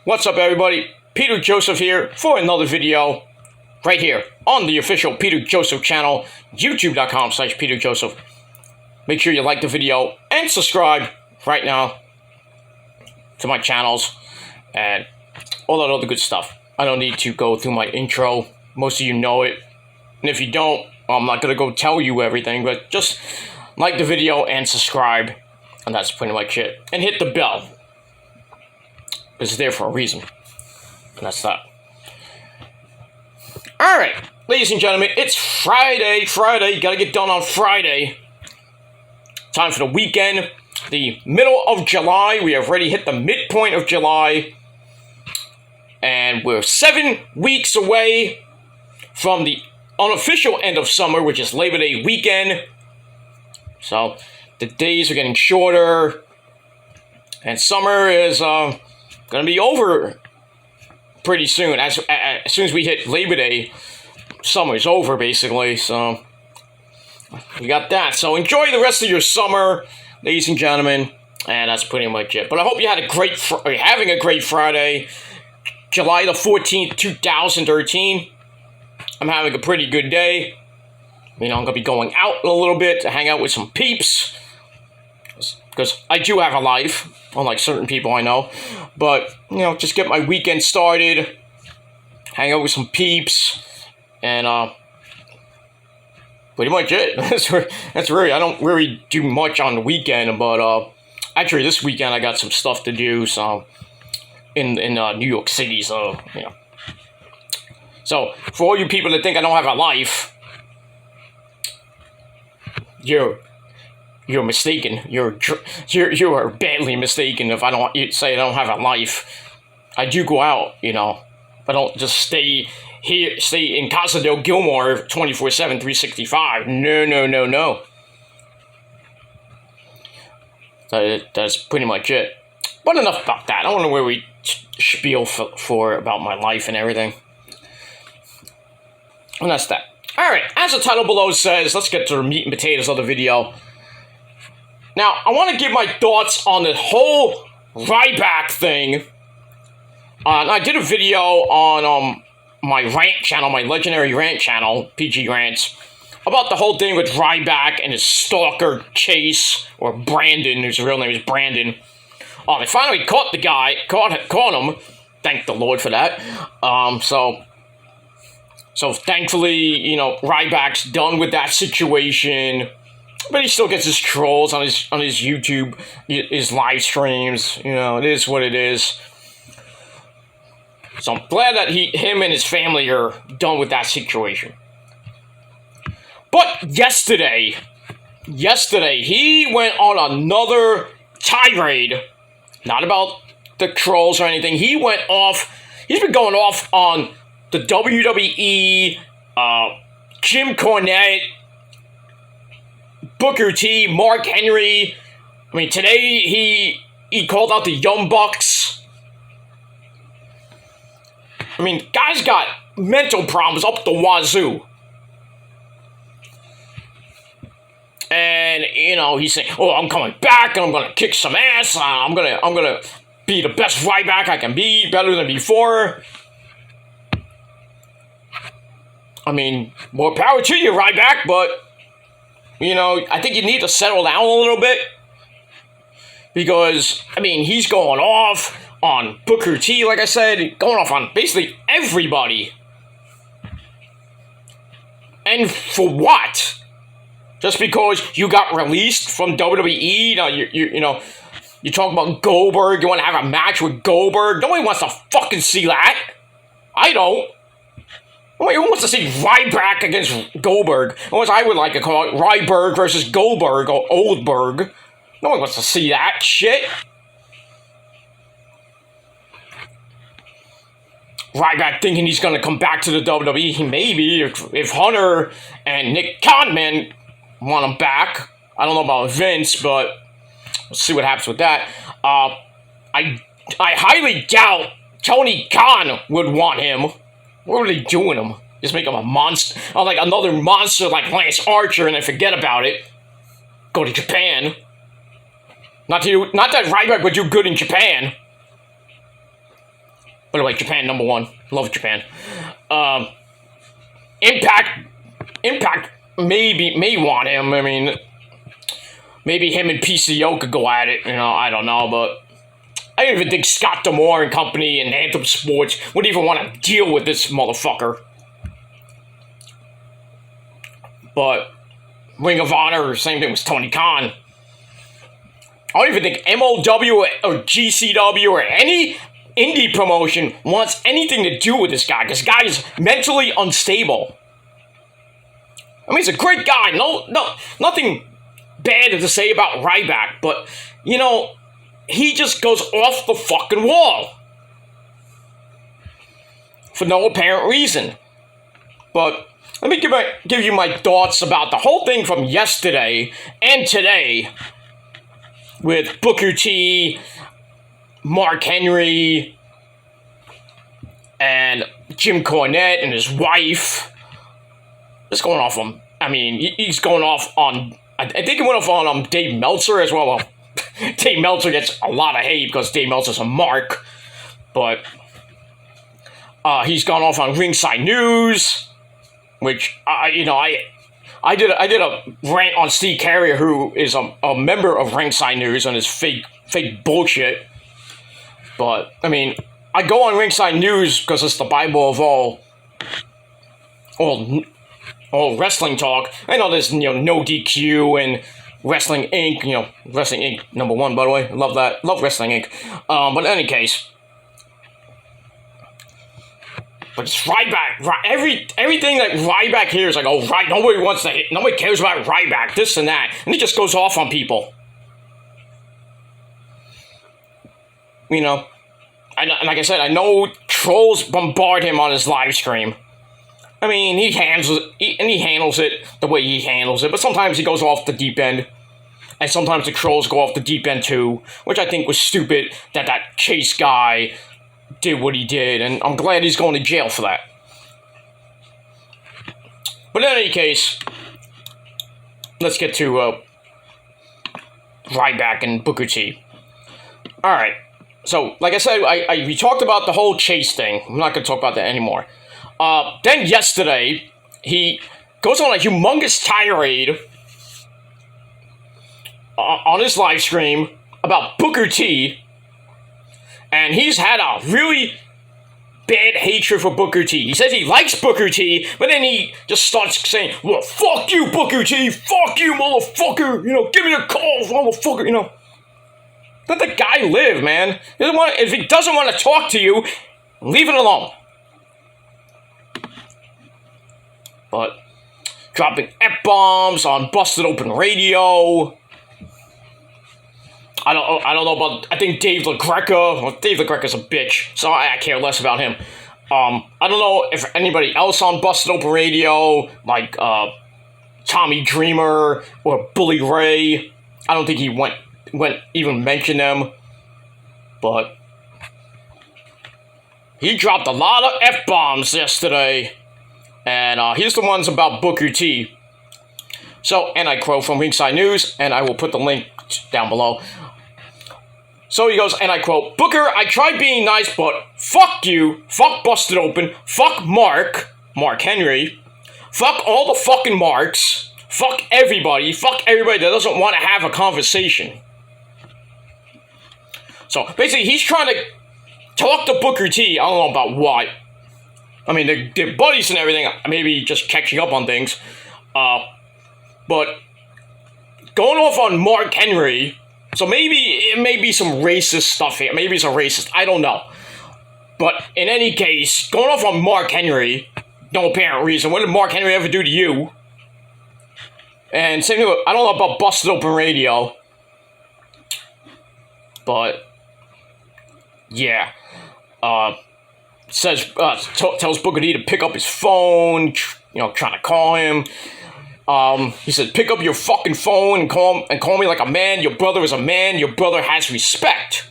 What's up, everybody? Peter Joseph here for another video right here on the official Peter Joseph channel, youtube.com/Peter Joseph. Make sure you like the video and subscribe right now to my channels and all that other good stuff. I don't need to go through my intro. Most of you know it. And if you don't, I'm not going to go tell you everything, but just like the video and subscribe. And that's pretty much it. And hit the bell. It's there for a reason. And that's that. Alright, ladies and gentlemen, it's Friday. Gotta get done on Friday. Time for the weekend. The middle of July. We have already hit the midpoint of July. And we're 7 weeks away from the unofficial end of summer, which is Labor Day weekend. So, the days are getting shorter. And summer is gonna be over pretty soon. As soon as we hit Labor Day, summer's over basically. So you got that. So enjoy the rest of your summer, ladies and gentlemen. And that's pretty much it. But I hope you had having a great Friday, July the 14th, 2013. I'm having a pretty good day. You know, I'm gonna be going out a little bit to hang out with some peeps, because I do have a life, unlike certain people I know. But, you know, just get my weekend started, hang out with some peeps, and pretty much it. That's really, I don't really do much on the weekend, but actually this weekend I got some stuff to do, so, in New York City, so, you know. So, for all you people that think I don't have a life, you're mistaken. You are badly mistaken if I don't say I don't have a life. I do go out, you know. I don't just stay in Casa del Gilmore 24/7, 365. No. That's pretty much it. But enough about that. I don't know where we spiel for about my life and everything. And that's that. Alright, as the title below says, let's get to the meat and potatoes of the video. Now, I want to give my thoughts on the whole Ryback'S thing. I did a video on my rant channel, my legendary rant channel, PG Rants, about the whole thing with Ryback and his stalker Chase, or Brandon, his real name is Brandon. They finally caught the guy, caught him. Thank the Lord for that. So thankfully, you know, Ryback'S done with that situation. But he still gets his trolls on his YouTube, his live streams. You know, it is what it is. So I'm glad that him and his family are done with that situation. But yesterday, he went on another tirade. Not about the trolls or anything. He's been going off on the WWE, Jim Cornette, Booker T, Mark Henry. I mean, today he called out the Young Bucks. I mean, guys got mental problems up the wazoo. And, you know, he's saying, oh, I'm coming back and I'm gonna kick some ass. I'm gonna be the best Ryback I can be, better than before. I mean, more power to you, Ryback, but, you know, I think you need to settle down a little bit. Because, I mean, he's going off on Booker T, like I said, going off on basically everybody. And for what? Just because you got released from WWE? Now, you know, you talk about Goldberg, you want to have a match with Goldberg? Nobody wants to fucking see that. I don't. Who wants to see Ryback against Goldberg? Unless I would like to call it Ryberg versus Goldberg or Oldberg. No one wants to see that shit. Ryback thinking he's going to come back to the WWE. Maybe if Hunter and Nick Khanman want him back. I don't know about Vince, but we'll see what happens with that. I highly doubt Tony Khan would want him. What are they doing him? Just make him a monster, or like another monster like Lance Archer, and then forget about it. Go to Japan. Not that Ryback would do good in Japan. By the way, Japan #1. Love Japan. Impact may want him. I mean, maybe him and PCO could go at it. I don't know, but I don't even think Scott D'Amore and company and Anthem Sports would even want to deal with this motherfucker. But Ring of Honor, same thing with Tony Khan. I don't even think MOW or GCW or any indie promotion wants anything to do with this guy, because guy is mentally unstable. I mean, he's a great guy. No, nothing bad to say about Ryback, but, he just goes off the fucking wall. For no apparent reason. But let me give you my thoughts about the whole thing from yesterday and today with Booker T, Mark Henry, and Jim Cornette and his wife. It's going off on, he's going off on, I think it went off on Dave Meltzer as well. Well, Dave Meltzer gets a lot of hate because Dave Meltzer's a mark, but he's gone off on Ringside News, which, I did a rant on Steve Carrier, who is a member of Ringside News, on his fake bullshit. But, I go on Ringside News because it's the Bible of all wrestling talk. I know there's, no DQ and Wrestling Inc., Wrestling Inc. #1, by the way. Love that. Love Wrestling Inc. But in any case, but it's Ryback. Everything that Ryback hears, like, nobody cares about Ryback, this and that. And he just goes off on people. And like I said, I know trolls bombard him on his live stream. He handles it the way he handles it, but sometimes he goes off the deep end, and sometimes the trolls go off the deep end too, which I think was stupid that Chase guy did what he did, and I'm glad he's going to jail for that. But in any case, let's get to Ryback and Booker T. Alright, so like I said, we talked about the whole Chase thing. I'm not going to talk about that anymore. Then yesterday, he goes on a humongous tirade on his live stream about Booker T, and he's had a really bad hatred for Booker T. He says he likes Booker T, but then he just starts saying, well, fuck you, Booker T, fuck you, motherfucker, give me a call, motherfucker, Let the guy live, man. If he doesn't want to talk to you, leave it alone. But dropping F-bombs on Busted Open Radio. I don't know about, I think Dave LaGreca. Well, Dave LaGreca's a bitch, so I care less about him. I don't know if anybody else on Busted Open Radio, like Tommy Dreamer or Bully Ray. I don't think he went even mention them. But he dropped a lot of F-bombs yesterday. And here's the ones about Booker T. So, and I quote from Ringside News, and I will put the link down below. So he goes, and I quote, Booker, I tried being nice, but fuck you, fuck Busted Open, fuck Mark Henry, fuck all the fucking marks, fuck everybody that doesn't want to have a conversation. So, basically, he's trying to talk to Booker T, I don't know about what. They're buddies and everything, maybe just catching up on things. But going off on Mark Henry, so maybe it may be some racist stuff here. Maybe he's a racist, I don't know. But in any case, going off on Mark Henry, no apparent reason. What did Mark Henry ever do to you? And same thing with, I don't know about Busted Open Radio. But, yeah. Tells Booker T to pick up his phone, trying to call him. He said, pick up your fucking phone and call me like a man. Your brother is a man. Your brother has respect.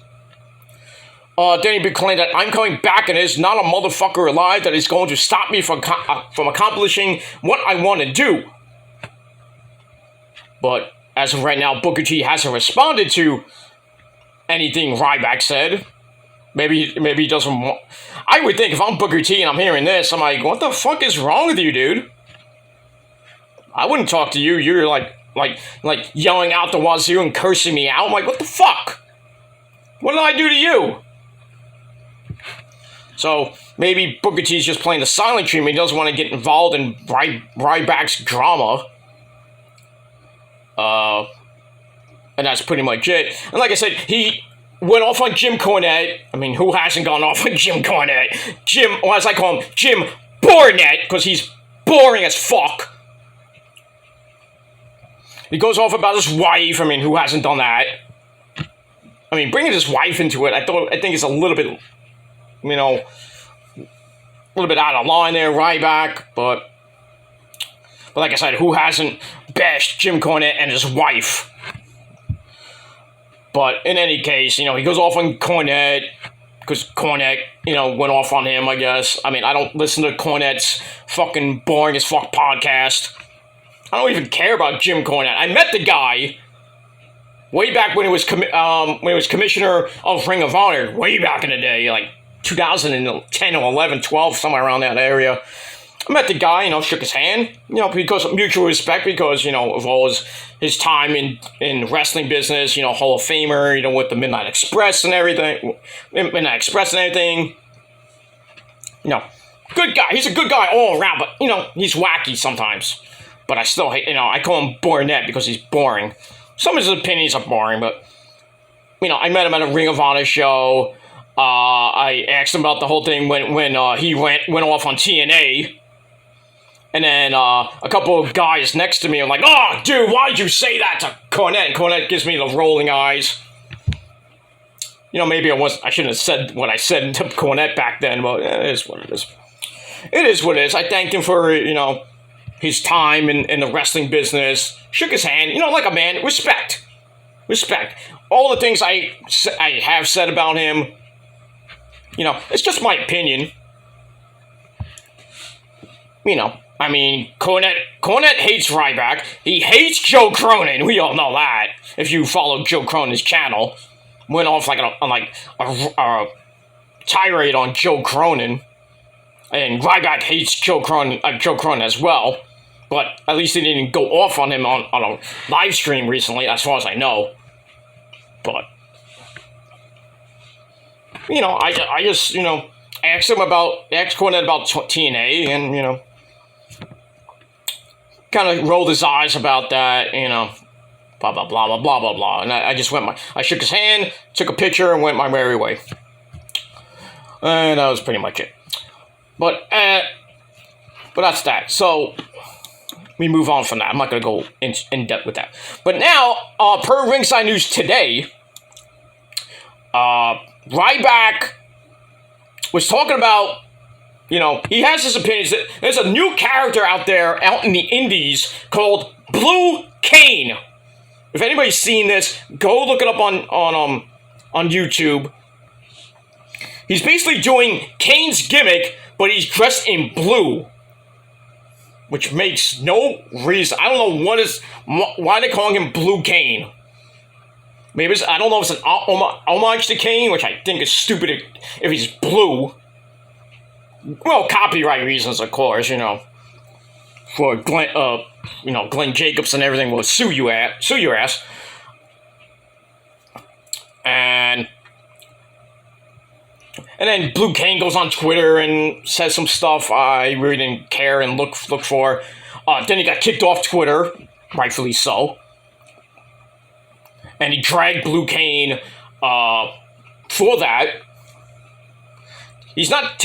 Then he claimed that I'm coming back and there's not a motherfucker alive that is going to stop me from accomplishing what I want to do. But as of right now, Booker T hasn't responded to anything Ryback said. Maybe he doesn't want... I would think if I'm Booker T and I'm hearing this, I'm like, what the fuck is wrong with you, dude? I wouldn't talk to you. You're like yelling out the wazoo and cursing me out. I'm like, what the fuck? What did I do to you? So maybe Booker T's just playing the silent treatment. He doesn't want to get involved in Ryback's drama. And that's pretty much it. And like I said, he went off on Jim Cornette. I mean, who hasn't gone off on Jim Cornette? Jim, or as I call him, Jim Bornette, because he's boring as fuck. He goes off about his wife. I mean, who hasn't done that? I mean, bringing his wife into it, I think it's a little bit, you know, a little bit out of line there, Ryback. But like I said, who hasn't bashed Jim Cornette and his wife? But in any case, you know, he goes off on Cornette because Cornette, you know, went off on him, I guess. I mean, I don't listen to Cornette's fucking boring as fuck podcast. I don't even care about Jim Cornette. I met the guy way back when he was commissioner of Ring of Honor, way back in the day, like 2010 or 11, 12, somewhere around that area. I met the guy, you know, shook his hand, you know, because of mutual respect, because, you know, of all his time in wrestling business, you know, Hall of Famer, you know, with the Midnight Express and everything, You know, good guy. He's a good guy all around, but, you know, he's wacky sometimes. But I still hate, you know, I call him Bornette because he's boring. Some of his opinions are boring, but, you know, I met him at a Ring of Honor show. I asked him about the whole thing when he went off on TNA. And then a couple of guys next to me are like, oh, dude, why'd you say that to Cornette? And Cornette gives me the rolling eyes. You know, maybe I shouldn't have said what I said to Cornette back then, but it is what it is. It is what it is. I thanked him for, you know, his time in the wrestling business. Shook his hand, you know, like a man. Respect. Respect. All the things I have said about him, you know, it's just my opinion. You know, I mean, Cornette hates Ryback. He hates Joe Cronin. We all know that. If you follow Joe Cronin's channel, went off like a tirade on Joe Cronin, and Ryback hates Joe Cronin as well. But at least he didn't go off on him on a live stream recently, as far as I know. But you know, I just, you know, asked Cornette about TNA, and, you know, kind of rolled his eyes about that, you know, blah, blah, blah, blah, blah, blah, blah. And I just I shook his hand, took a picture, and went my merry way. And that was pretty much it. But that's that. So we move on from that. I'm not going to go in depth with that. But now, per Ringside News today, Ryback was talking about, you know, he has his opinions. There's a new character out in the indies called Blue Cane. If anybody's seen this, go look it up on YouTube. He's basically doing Kane's gimmick, but he's dressed in blue, which makes no reason. I don't know why they're calling him Blue Cane. Maybe I don't know if it's an homage to Kane, which I think is stupid if he's blue. Well, copyright reasons, of course, you know. For Glenn Jacobs and everything will sue your ass. And then Blue Cane goes on Twitter and says some stuff I really didn't care and look for. Then he got kicked off Twitter, rightfully so. And he dragged Blue Cane for that. He's not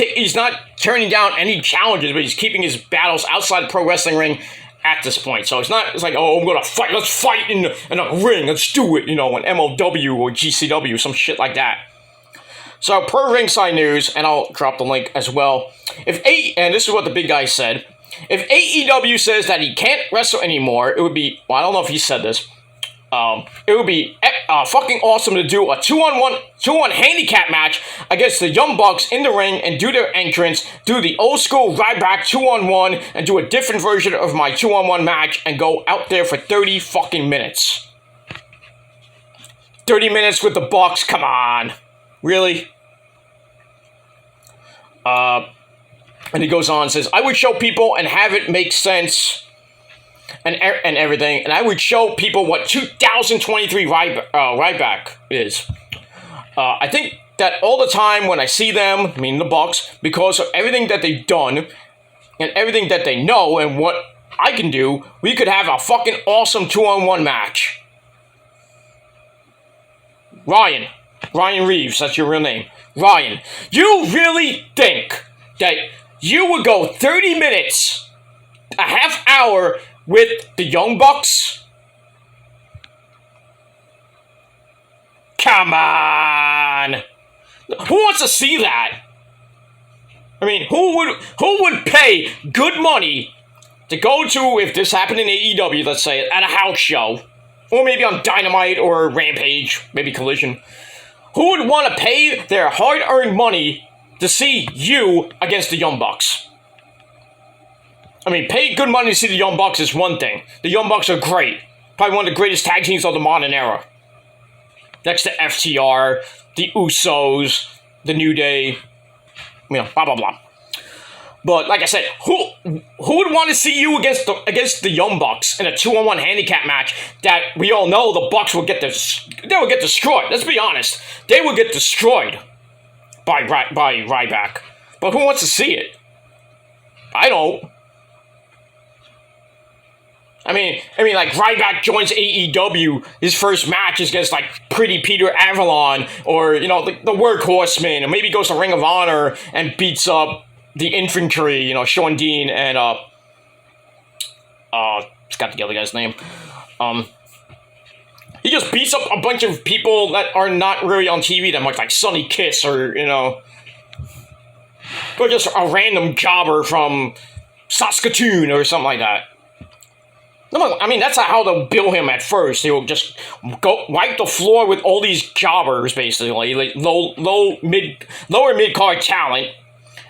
turning down any challenges, but he's keeping his battles outside the pro wrestling ring at this point. So it's like, oh, I'm gonna fight. Let's fight in a ring. Let's do it. You know, an MLW or GCW, some shit like that. So per Ringside News, and I'll drop the link as well. And this is what the big guy said. If AEW says that he can't wrestle anymore, it would be. Well, I don't know if he said this. It would be fucking awesome to do a 2-on-1 handicap match against the Young Bucks in the ring and do their entrance, do the old school Ryback 2-on-1, and do a different version of my 2-on-1 match and go out there for 30 fucking minutes. 30 minutes with the Bucks, come on. Really? And he goes on and says, I would show people and have it make sense and everything. And I would show people what 2023 Ryback is. I think that all the time when I see them, I mean the Bucks, because of everything that they've done and everything that they know and what I can do, we could have a fucking awesome 2-on-1 match. Ryan Reeves, that's your real name. Ryan, you really think that you would go 30 minutes, a half hour with the Young Bucks? Come on! Who wants to see that? I mean, who would pay good money to go to, if this happened in AEW, let's say, at a house show, or maybe on Dynamite or Rampage, maybe Collision? Who would want to pay their hard-earned money to see you against the Young Bucks? I mean, pay good money to see the Young Bucks is one thing. The Young Bucks are great. Probably one of the greatest tag teams of the modern era. Next to FTR, the Usos, the New Day, you know, blah, blah, blah. But like I said, who would want to see you against the Young Bucks in a 2-on-1 handicap match that we all know the Bucks will get destroyed? Let's be honest, they will get destroyed by Ryback. But who wants to see it? I don't. I mean, like Ryback joins AEW. His first match is against like Pretty Peter Avalon, or you know the Workhorsemen, or maybe goes to Ring of Honor and beats up the Infantry. You know, Sean Dean and forgot the other guy's name. He just beats up a bunch of people that are not really on TV that much, like Sonny Kiss, or you know, or just a random jobber from Saskatoon or something like that. No, I mean, that's how they'll bill him at first. He'll just go wipe the floor with all these jobbers, basically, like lower mid-card talent.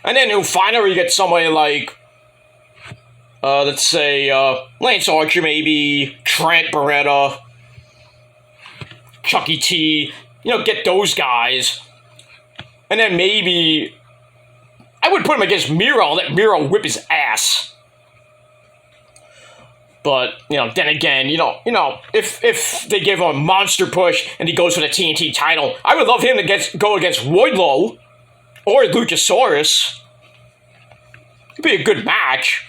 And then he'll finally get somebody like, let's say, Lance Archer, maybe, Trent Beretta, Chucky T, you know, get those guys. And then maybe, I would put him against Miro, let Miro whip his ass. But, you know, then again, you know, if they give him a monster push and he goes for the TNT title, I would love him to go against Wardlow or Luchasaurus. It'd be a good match.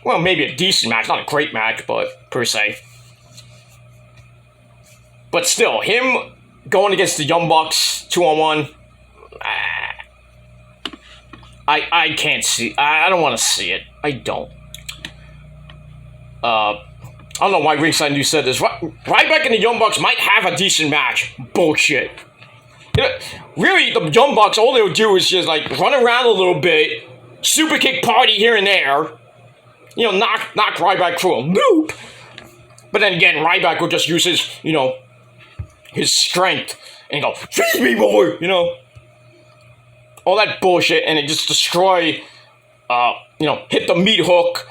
Well, maybe a decent match, not a great match, but per se. But still, him going against the Young Bucks 2-on-1, I can't see. I don't want to see it. I don't. I don't know why Ringside News said this. Ryback and the Young Bucks might have a decent match. Bullshit. You know, really, the Young Bucks, all they'll do is just, like, run around a little bit, super kick party here and there, you know, knock Ryback through a loop. But then again, Ryback will just use his, you know, his strength and go, feed me more, you know. All that bullshit, and it just destroy, you know, hit the meat hook,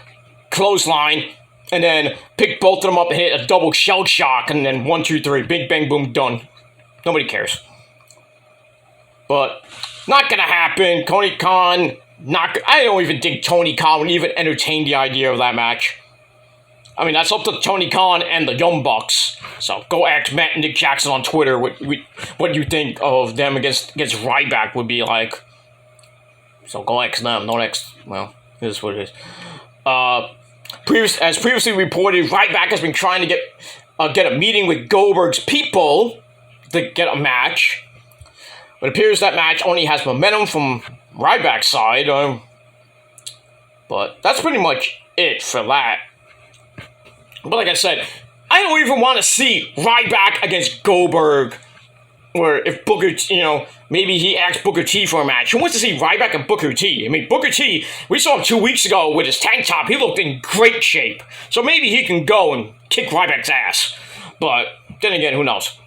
clothesline, and then pick both of them up and hit a double shell shock, and then 1, 2, 3, big bang boom, done. Nobody cares. But not gonna happen. Tony Khan, I don't even think Tony Khan would even entertain the idea of that match. I mean, that's up to Tony Khan and the Young Bucks. So go ask Matt and Nick Jackson on Twitter what you think of them against Ryback would be like. So go ask them. Don't ask. Well, it is what it is. As previously reported, Ryback has been trying to get a meeting with Goldberg's people to get a match. But it appears that match only has momentum from Ryback's side. But that's pretty much it for that. But like I said, I don't even want to see Ryback against Goldberg. Or if Booker, you know, maybe he asks Booker T for a match. Who wants to see Ryback and Booker T? I mean, Booker T, we saw him 2 weeks ago with his tank top. He looked in great shape. So maybe he can go and kick Ryback's ass. But then again, who knows?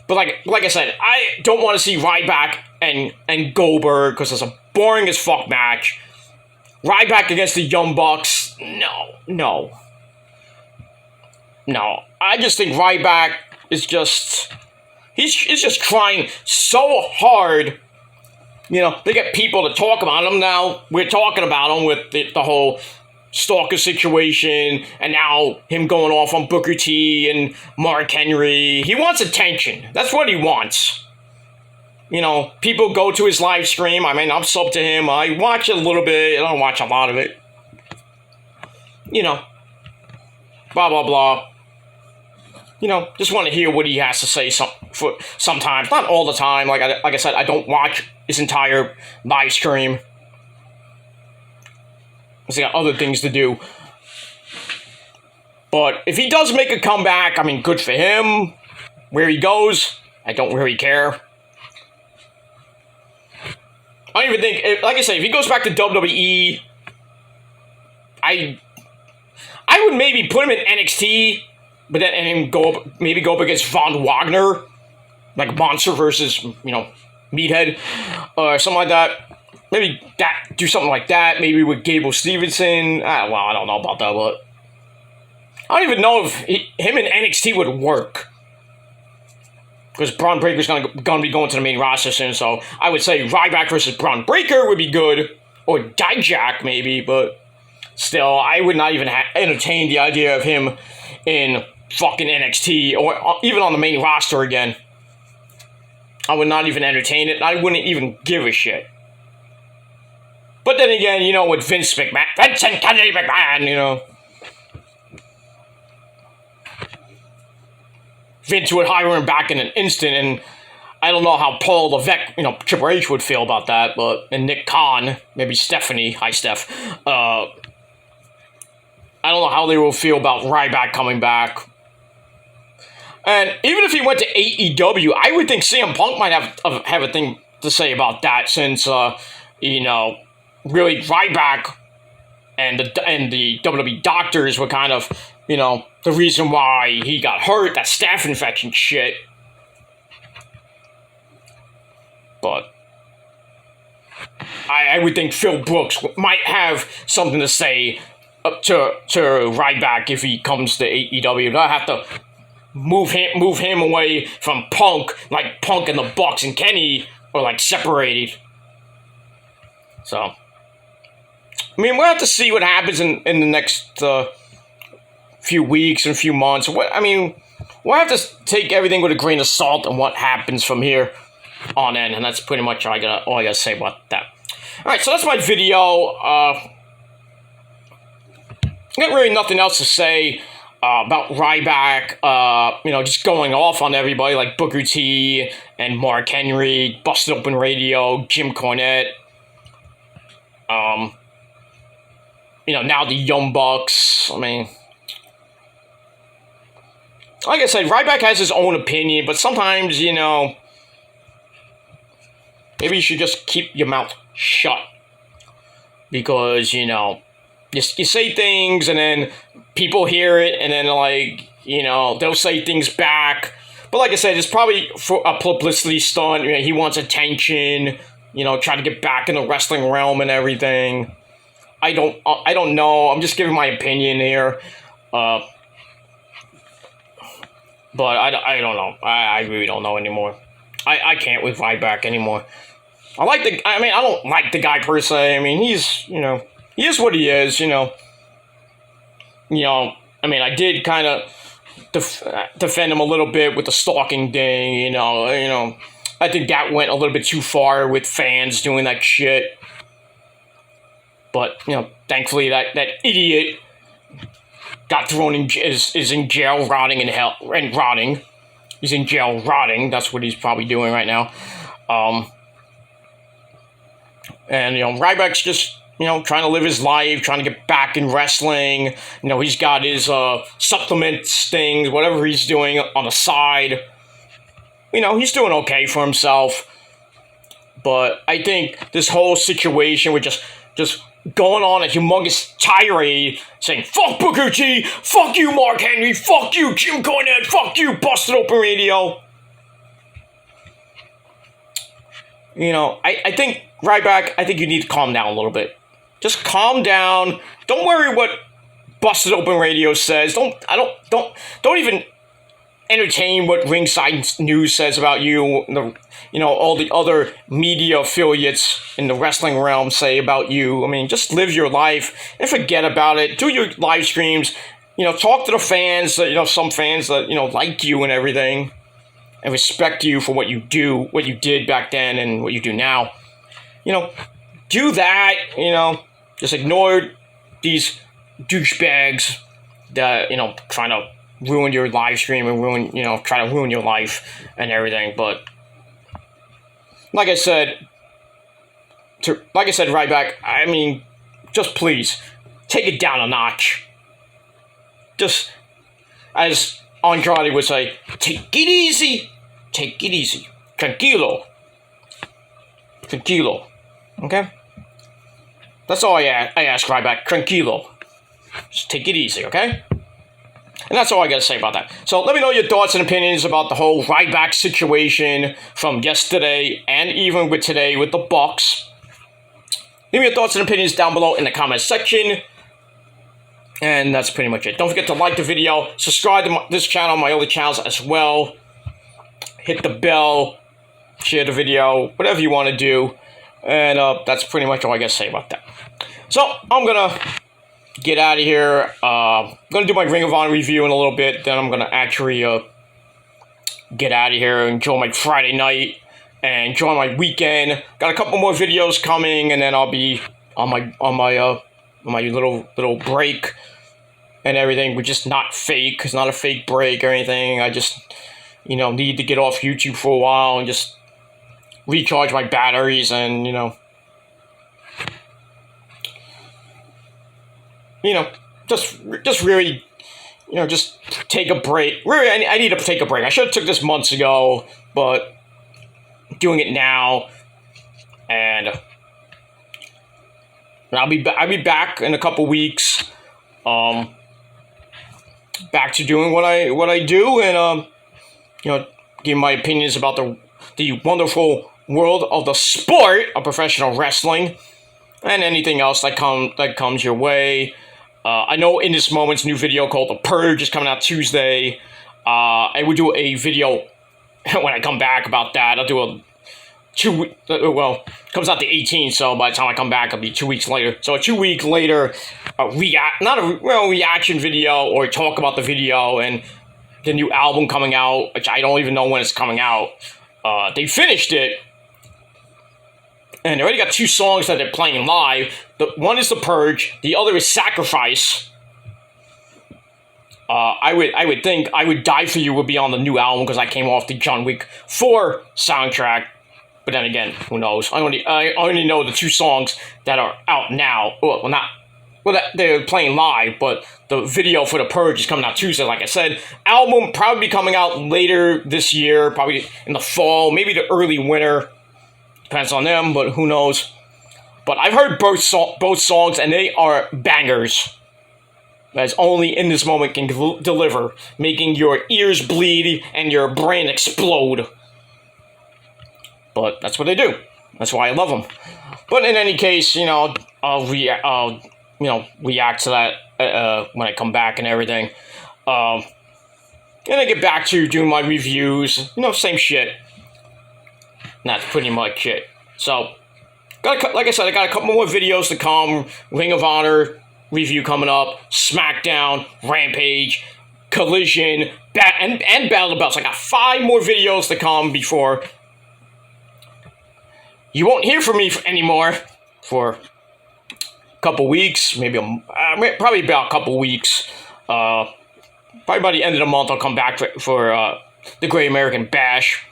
But like I said, I don't want to see Ryback and Goldberg because it's a boring as fuck match. Ryback against the Young Bucks, no. I just think Ryback is just... He's just trying so hard They get people to talk about him. Now we're talking about him with the whole Stalker situation, and now him going off on Booker T and Mark Henry. He wants attention. That's what he wants. People go to his live stream. I mean, I'm sub to him. I watch it a little bit. I don't watch a lot of it. Blah, blah, blah. Just want to hear what he has to say sometimes. Not all the time. Like I said, I don't watch his entire live stream. He's got other things to do. But if he does make a comeback, I mean, good for him. Where he goes, I don't really care. I don't even think, like I said, if he goes back to WWE, I would maybe put him in NXT, but then and go up against Von Wagner, like Monster versus Meathead, or something like that. Maybe do something like that. Maybe with Gable Stevenson. I don't know about that, but I don't even know if him in NXT would work. Because Braun Breaker's gonna be going to the main roster soon, so I would say Ryback versus Braun Breaker would be good, or Dijak maybe, but still, I would not even entertain the idea of him in fucking NXT, or even on the main roster again. I would not even entertain it. I wouldn't even give a shit. But then again, with Vincent Kennedy McMahon, Vince would hire him back in an instant, and I don't know how Paul Levesque, Triple H would feel about that, and Nick Khan, maybe Stephanie, hi Steph, I don't know how they will feel about Ryback coming back. And even if he went to AEW, I would think CM Punk might have a thing to say about that, since, really Ryback and the WWE doctors were kind of, the reason why he got hurt, that staph infection shit. But I would think Phil Brooks might have something to say up to Ryback if he comes to AEW. I have to move him away from Punk, like Punk and the Bucks and Kenny are like separated. So, I mean, we'll have to see what happens in the next few weeks and few months. We'll have to take everything with a grain of salt and what happens from here on in, and that's pretty much all I gotta say about that. All right, so that's my video. Got really nothing else to say about Ryback. Just going off on everybody like Booker T and Mark Henry, Busted Open Radio, Jim Cornette. Now the Young Bucks. I mean, like I said, Ryback has his own opinion, but sometimes, maybe you should just keep your mouth shut. Because, you say things and then people hear it and then, they'll say things back. But like I said, it's probably for a publicity stunt. He wants attention, trying to get back in the wrestling realm and everything. I don't know. I'm just giving my opinion here. But I don't know. I really don't know anymore. I can't with Ryback anymore. I don't like the guy per se. I mean, he's, he is what he is, I did kind of defend him a little bit with the stalking thing, I think that went a little bit too far with fans doing that shit. But, thankfully that idiot got thrown is in jail, rotting in hell, and rotting. He's in jail rotting. That's what he's probably doing right now. And, Ryback's just, trying to live his life, trying to get back in wrestling. He's got his supplements things, whatever he's doing on the side. He's doing okay for himself. But I think this whole situation with just going on a humongous tirade saying, fuck Booker T, fuck you Mark Henry, fuck you Jim Cornette, fuck you Busted Open Radio. I think, Ryback, I think you need to calm down a little bit. Just calm down. Don't worry what Busted Open Radio says. Don't even entertain what Ringside News says about you, all the other media affiliates in the wrestling realm say about you. I mean, just live your life and forget about it. Do your live streams. Talk to the fans, some fans that, like you and everything and respect you for what you do, what you did back then and what you do now. Do that, just ignore these douchebags that, trying to ruin your live stream and try to ruin your life and everything. But like I said, Ryback, I mean, just please take it down a notch. Just as Andrade would say, take it easy. Take it easy. Tranquilo. Okay? That's all I ask Ryback. Tranquilo. Just take it easy, okay? And that's all I gotta say about that. So let me know your thoughts and opinions about the whole Ryback situation from yesterday and even with today with the Bucks. Leave me your thoughts and opinions down below in the comment section. And that's pretty much it. Don't forget to like the video, subscribe to this channel, my other channels as well. Hit the bell, share the video, whatever you want to do. And that's pretty much all I gotta say about that. So I'm gonna get out of here. I'm gonna do my Ring of Honor review in a little bit. Then I'm gonna actually get out of here and enjoy my Friday night and enjoy my weekend. Got a couple more videos coming, and then I'll be on my little break and everything, which is not fake. It's not a fake break or anything. I just need to get off YouTube for a while and just recharge my batteries and just really, just take a break. Really, I need to take a break. I should have took this months ago, but doing it now, and I'll be back in a couple weeks, back to doing what I do, and give my opinions about the wonderful world of the sport of professional wrestling, and anything else that comes your way. I know in this moment's new video called The Purge is coming out Tuesday. I will do a video when I come back about that. I'll do a it comes out the 18th, so by the time I come back, it'll be 2 weeks later. So a 2 week later, reaction video, or talk about the video and the new album coming out, which I don't even know when it's coming out. They finished it, and they already got 2 songs that they're playing live. One is The Purge, the other is Sacrifice. I would think I Would Die For You would be on the new album because I came off the John Wick 4 soundtrack. But then again, who knows? I only know the 2 songs that are out now. They're playing live, but the video for The Purge is coming out Tuesday, like I said. Album probably coming out later this year, probably in the fall, maybe the early winter. Depends on them, but who knows? But I've heard both songs, and they are bangers. As only in this moment can deliver, making your ears bleed and your brain explode. But that's what they do. That's why I love them. But in any case, I'll react to that when I come back and everything. And I get back to doing my reviews. Same shit. And that's pretty much it. So, like I said, I got a couple more videos to come. Ring of Honor review coming up. SmackDown, Rampage, Collision, and Battle of the Belts. I got 5 more videos to come before you won't hear from me anymore for a couple weeks, probably about a couple weeks. Probably by the end of the month, I'll come back for the Great American Bash.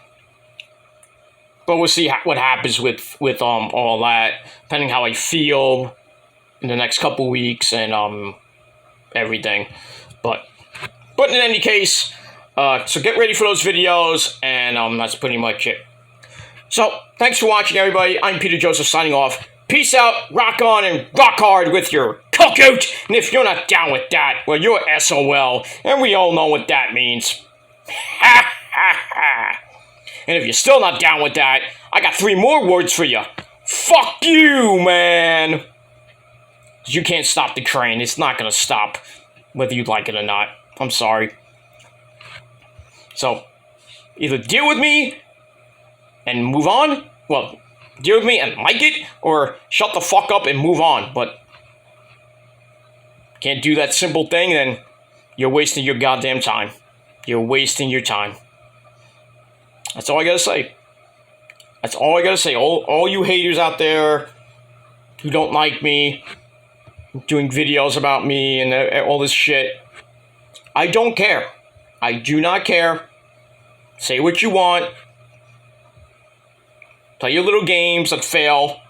But we'll see what happens with all that, depending how I feel in the next couple weeks and everything. But in any case, so get ready for those videos, and that's pretty much it. So, thanks for watching, everybody. I'm Peter Joseph signing off. Peace out, rock on, and rock hard with your cookout. And if you're not down with that, well, you're SOL, and we all know what that means. Ha ha ha. And if you're still not down with that, I got 3 more words for you. Fuck you, man. You can't stop the train. It's not gonna stop, whether you like it or not. I'm sorry. So, either deal with me and move on. Well, deal with me and like it, or shut the fuck up and move on. But can't do that simple thing, then you're wasting your goddamn time. You're wasting your time. That's all I gotta say. That's all I gotta say. All you haters out there who don't like me, doing videos about me and all this shit, I don't care. I do not care. Say what you want. Play your little games that fail.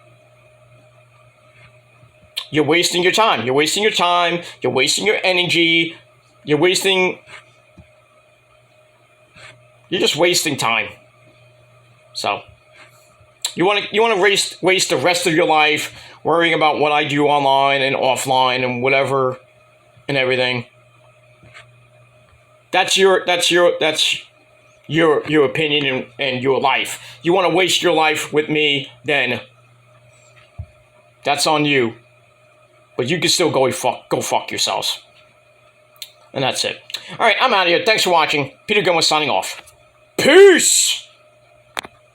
You're wasting your time. You're wasting your time. You're wasting your energy. You're just wasting time. So, you want to waste the rest of your life worrying about what I do online and offline and whatever and everything. That's your opinion and your life. You want to waste your life with me, then that's on you. But you can still go fuck yourselves. And that's it. All right, I'm out of here. Thanks for watching. Peter Gunn was signing off. Peace!